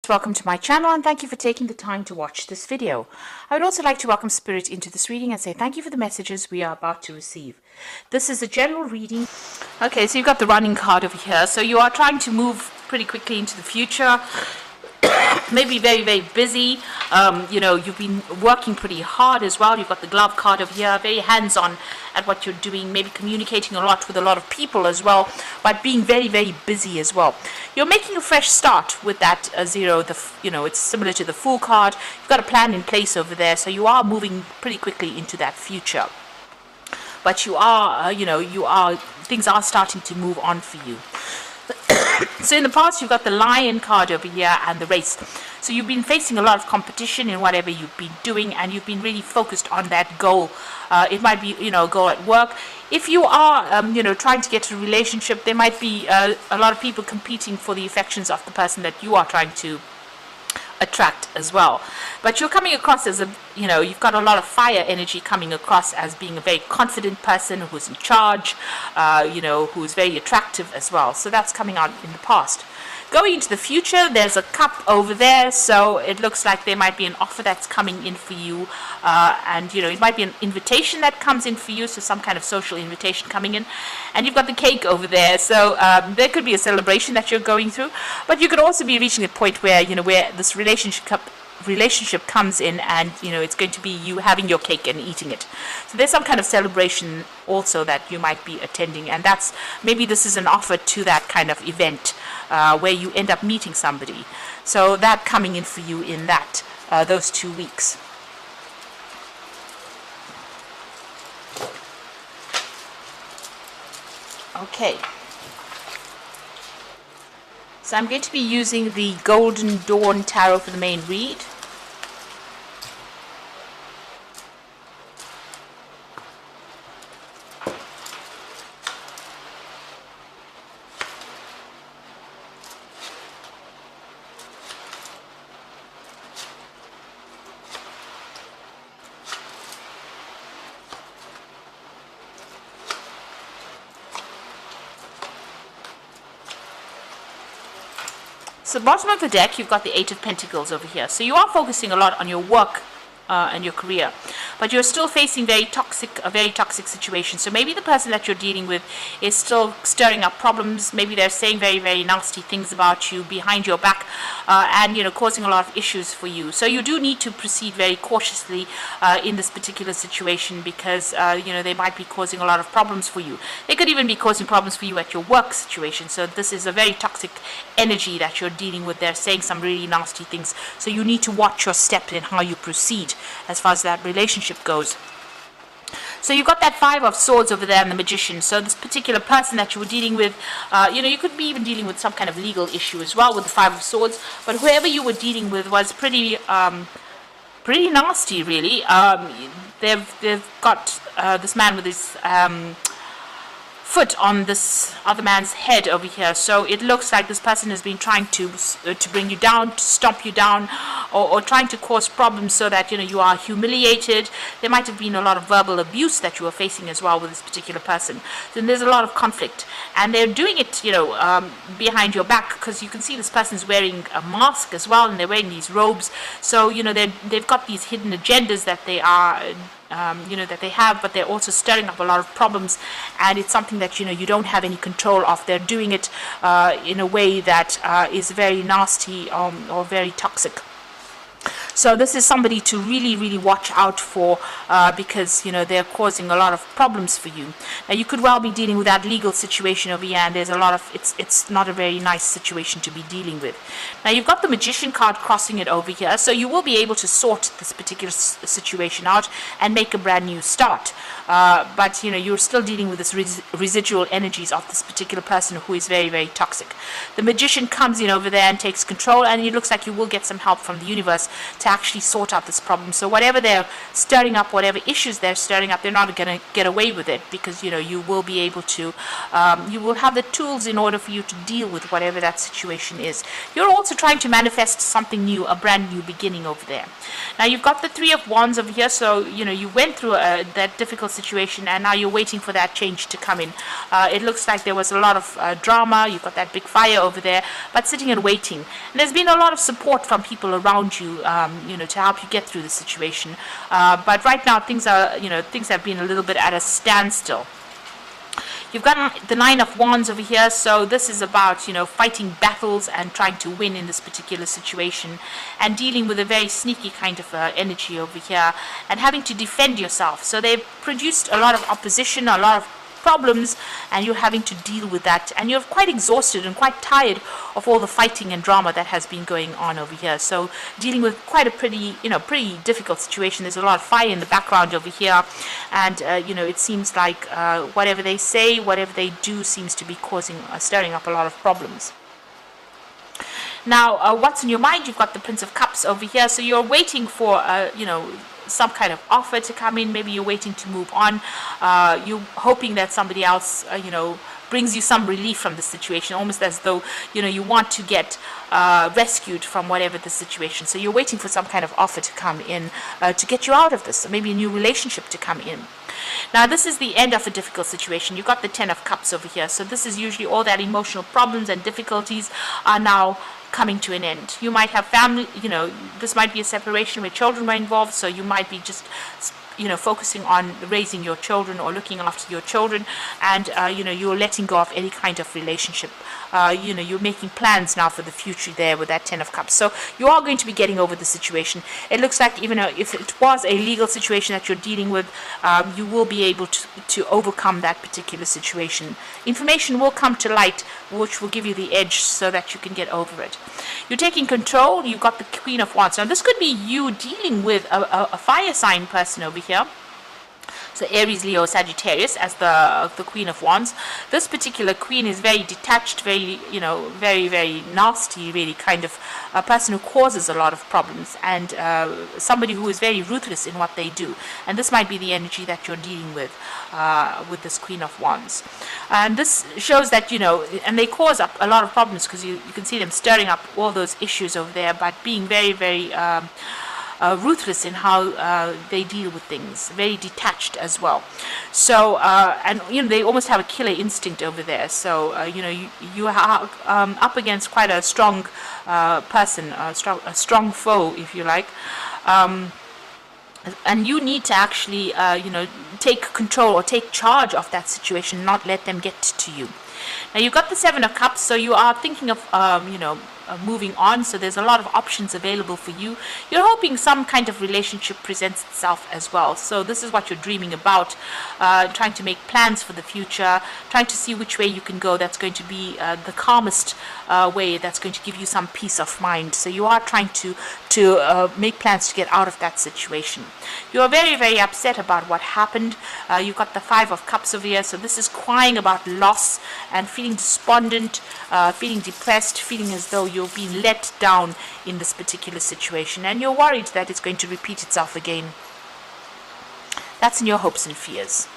Welcome to my channel and thank you for taking the time to watch this video. I would also like to welcome Spirit into this reading and say thank you for the messages we are about to receive. This is a general reading. Okay, so you've got the running card over here. So you are trying to move pretty quickly into the future. Maybe very, very busy. You've been working pretty hard as well. You've got the glove card over here, very hands-on at what you're doing, maybe communicating a lot with a lot of people as well, but being very, very busy as well. You're making a fresh start with that zero. It's similar to the Fool card. You've got a plan in place over there, so you are moving pretty quickly into that future. But things are starting to move on for you. So in the past, you've got the Lion card over here and the Race. So you've been facing a lot of competition in whatever you've been doing, and you've been really focused on that goal. It might be, a goal at work. If you are, trying to get to a relationship, there might be a lot of people competing for the affections of the person that you are trying to attract as well. But you're coming across as you've got a lot of fire energy coming across as being a very confident person who's in charge, who's very attractive as well. So that's coming out in the past. Going into the future, there's a cup over there, so it looks like there might be an offer that's coming in for you, and it might be an invitation that comes in for you, so some kind of social invitation coming in. And you've got the cake over there, so there could be a celebration that you're going through, but you could also be reaching a point where where this relationship comes in, and it's going to be you having your cake and eating it. So there's some kind of celebration also that you might be attending, and maybe this is an offer to that kind of event where you end up meeting somebody. So that coming in for you in those 2 weeks. Okay. So I'm going to be using the Golden Dawn Tarot for the main read. So bottom of the deck, you've got the Eight of Pentacles over here. So you are focusing a lot on your work and your career, but you're still facing a very toxic situation. So maybe the person that you're dealing with is still stirring up problems. Maybe they're saying very, very nasty things about you behind your back, and causing a lot of issues for you. So you do need to proceed very cautiously in this particular situation, because they might be causing a lot of problems for you. They could even be causing problems for you at your work situation. So this is a very toxic energy that you're dealing with. They're saying some really nasty things, so you need to watch your step in how you proceed as far as that relationship goes. So you've got that Five of Swords over there and the Magician. So this particular person that you were dealing with, you could be even dealing with some kind of legal issue as well with the Five of Swords. But whoever you were dealing with was pretty nasty, really. They've got this man with his foot on this other man's head over here. So it looks like this person has been trying to bring you down, to stomp you down, or trying to cause problems so that you are humiliated. There might have been a lot of verbal abuse that you are facing as well with this particular person. Then there's a lot of conflict, and they're doing it behind your back, because you can see this person's wearing a mask as well, and they're wearing these robes. So they've got these hidden agendas that they are that they have, but they're also stirring up a lot of problems, and it's something that you don't have any control of. They're doing it in a way that is very nasty or very toxic. So this is somebody to really, really watch out for, because they're causing a lot of problems for you. Now you could well be dealing with that legal situation over here, and there's a lot of it's not a very nice situation to be dealing with. Now you've got the Magician card crossing it over here, so you will be able to sort this particular situation out and make a brand new start. But you're still dealing with this residual energies of this particular person who is very, very toxic. The Magician comes in over there and takes control, and it looks like you will get some help from the universe to to actually sort out this problem. So whatever they're stirring up, whatever issues they're stirring up, they're not going to get away with it, because you will be able to, you will have the tools in order for you to deal with whatever that situation is. You're also trying to manifest something new, a brand new beginning over there. Now you've got the Three of Wands over here, so you went through that difficult situation, and now you're waiting for that change to come in. It looks like there was a lot of drama. You've got that big fire over there, but sitting and waiting. And there's been a lot of support from people around you, to help you get through the situation. But right now things have been a little bit at a standstill. You've got the Nine of Wands over here, so this is about, fighting battles and trying to win in this particular situation, and dealing with a very sneaky kind of energy over here, and having to defend yourself. So they've produced a lot of opposition, a lot of problems, and you're having to deal with that, and you're quite exhausted and quite tired of all the fighting and drama that has been going on over here. So dealing with quite a pretty difficult situation. There's a lot of fire in the background over here, and it seems like whatever they say, whatever they do, seems to be stirring up a lot of problems. Now, what's in your mind? You've got the Prince of Cups over here, so you're waiting for some kind of offer to come in. Maybe you're waiting to move on. You're hoping that somebody else, brings you some relief from the situation, almost as though, you want to get rescued from whatever the situation. So you're waiting for some kind of offer to come in to get you out of this, or maybe a new relationship to come in. Now, this is the end of a difficult situation. You've got the Ten of Cups over here. So this is usually all that emotional problems and difficulties are now coming to an end. You might have family, this might be a separation where children were involved, so you might be just focusing on raising your children or looking after your children, and you're letting go of any kind of relationship. You're making plans now for the future there with that Ten of Cups. So you are going to be getting over the situation. It looks like even if it was a legal situation that you're dealing with, you will be able to overcome that particular situation. Information will come to light which will give you the edge so that you can get over it. You're taking control. You've got the Queen of Wands. Now this could be you dealing with a fire sign person over here. So Aries, Leo, Sagittarius as the Queen of Wands. This particular queen is very detached, very, very, very nasty, really kind of a person who causes a lot of problems, and somebody who is very ruthless in what they do. And this might be the energy that you're dealing with this Queen of Wands. And this shows that, and they cause up a lot of problems, because you can see them stirring up all those issues over there, but being very, very ruthless in how they deal with things, very detached as well. So and they almost have a killer instinct over there. So you are up against quite a strong person, a strong foe, if you like. And you need to actually take control or take charge of that situation, not let them get to you. Now you've got the Seven of Cups, so you are thinking of moving on. So there's a lot of options available for you. You're hoping some kind of relationship presents itself as well. So this is what you're dreaming about, trying to make plans for the future, trying to see which way you can go that's going to be the calmest way, that's going to give you some peace of mind. So you are trying to make plans to get out of that situation. You are very, very upset about what happened. You've got the Five of Cups over here. So this is crying about loss and feeling despondent, feeling depressed, feeling as though you're being let down in this particular situation, and you're worried that it's going to repeat itself again. That's in your hopes and fears.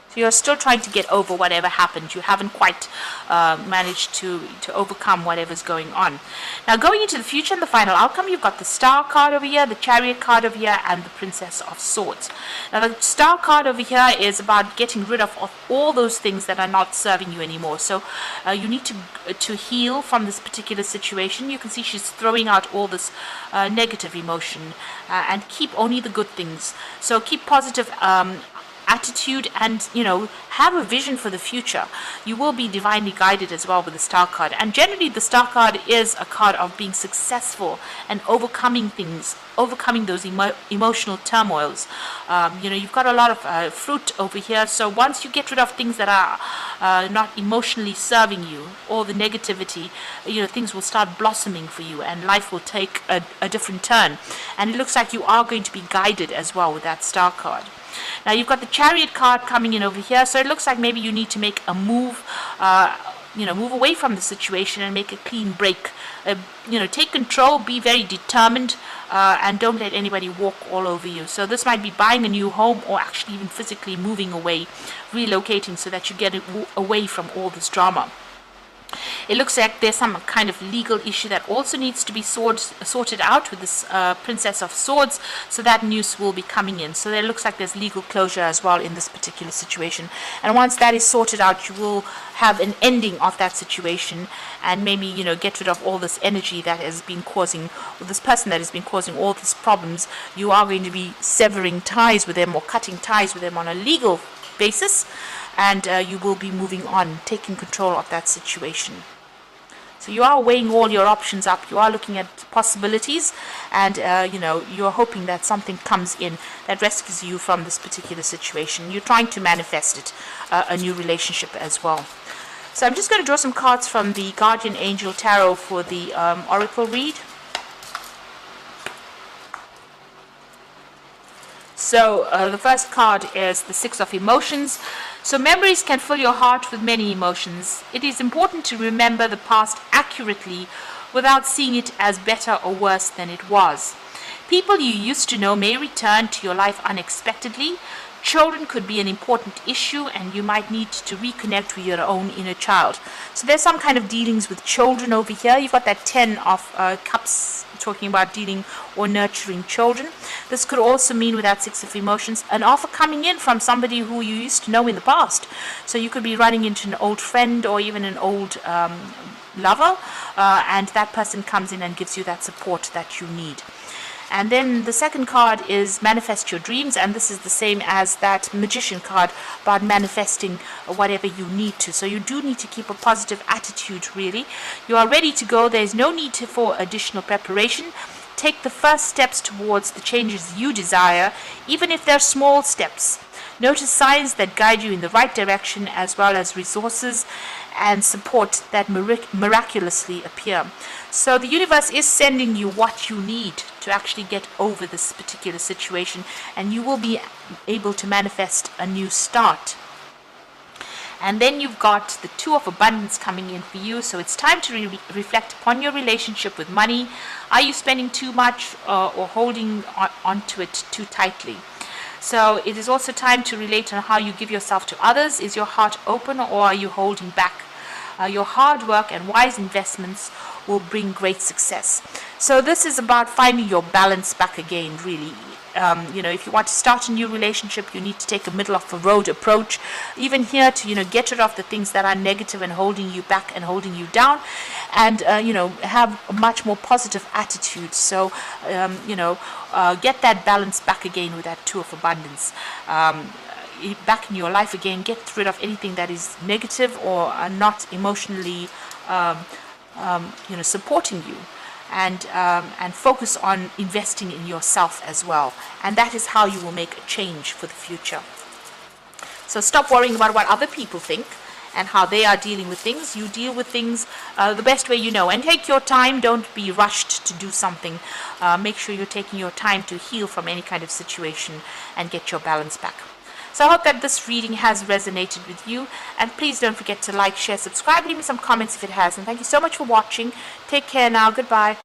So you're still trying to get over whatever happened. You haven't quite managed to overcome whatever's going on. Now going into the future and the final outcome, you've got the Star card over here, the Chariot card over here, and the Princess of Swords. Now the Star card over here is about getting rid of all those things that are not serving you anymore. So you need to heal from this particular situation. You can see she's throwing out all this negative emotion and keep only the good things. So keep positive attitude, and have a vision for the future. You will be divinely guided as well with the Star card, and generally the Star card is a card of being successful and overcoming things, overcoming those emotional turmoils. You've got a lot of fruit over here, so once you get rid of things that are not emotionally serving you, all the negativity, things will start blossoming for you, and life will take a different turn. And it looks like you are going to be guided as well with that Star card. Now you've got the Chariot card coming in over here, so it looks like maybe you need to make a move move away from the situation and make a clean break. Take control, be very determined, and don't let anybody walk all over you. So this might be buying a new home, or actually even physically moving away, relocating, so that you get away from all this drama. It looks like there's some kind of legal issue that also needs to be sorted out with this Princess of Swords, so that news will be coming in. So there looks like there's legal closure as well in this particular situation. And once that is sorted out, you will have an ending of that situation, and maybe, get rid of all this energy that has been causing, or this person that has been causing all these problems. You are going to be severing ties with them, or cutting ties with them on a legal basis, and you will be moving on, taking control of that situation. So you are weighing all your options up, you are looking at possibilities, and you're hoping that something comes in that rescues you from this particular situation. You're trying to manifest it, a new relationship as well. So I'm just going to draw some cards from the Guardian Angel Tarot for the Oracle read. So the first card is the Six of Emotions. So memories can fill your heart with many emotions. It is important to remember the past accurately without seeing it as better or worse than it was. People you used to know may return to your life unexpectedly. Children could be an important issue, and you might need to reconnect with your own inner child. So there's some kind of dealings with children over here. You've got that 10 of Cups talking about dealing or nurturing children. This could also mean, with that Six of Emotions, an offer coming in from somebody who you used to know in the past. So you could be running into an old friend, or even an old lover, and that person comes in and gives you that support that you need. And then the second card is Manifest Your Dreams, and this is the same as that Magician card about manifesting whatever you need to. So you do need to keep a positive attitude, really. You are ready to go. There's no need for additional preparation. Take the first steps towards the changes you desire, even if they're small steps. Notice signs that guide you in the right direction, as well as resources and support that miraculously appear. So the universe is sending you what you need to actually get over this particular situation, and you will be able to manifest a new start. And then you've got the Two of Abundance coming in for you. So it's time to reflect upon your relationship with money. Are you spending too much or holding onto it too tightly? So it is also time to relate on how you give yourself to others. Is your heart open, or are you holding back? Your hard work and wise investments will bring great success. So this is about finding your balance back again, really. If you want to start a new relationship, you need to take a middle of the road approach. Even here, to get rid of the things that are negative and holding you back and holding you down, and have a much more positive attitude. So get that balance back again with that Two of Abundance. Back in your life again. Get rid of anything that is negative or are not emotionally supporting you. And focus on investing in yourself as well. And that is how you will make a change for the future. So stop worrying about what other people think and how they are dealing with things. You deal with things the best way you know. And take your time. Don't be rushed to do something. Make sure you're taking your time to heal from any kind of situation and get your balance back. So I hope that this reading has resonated with you, and please don't forget to like, share, subscribe, leave me some comments if it has, and thank you so much for watching. Take care now. Goodbye.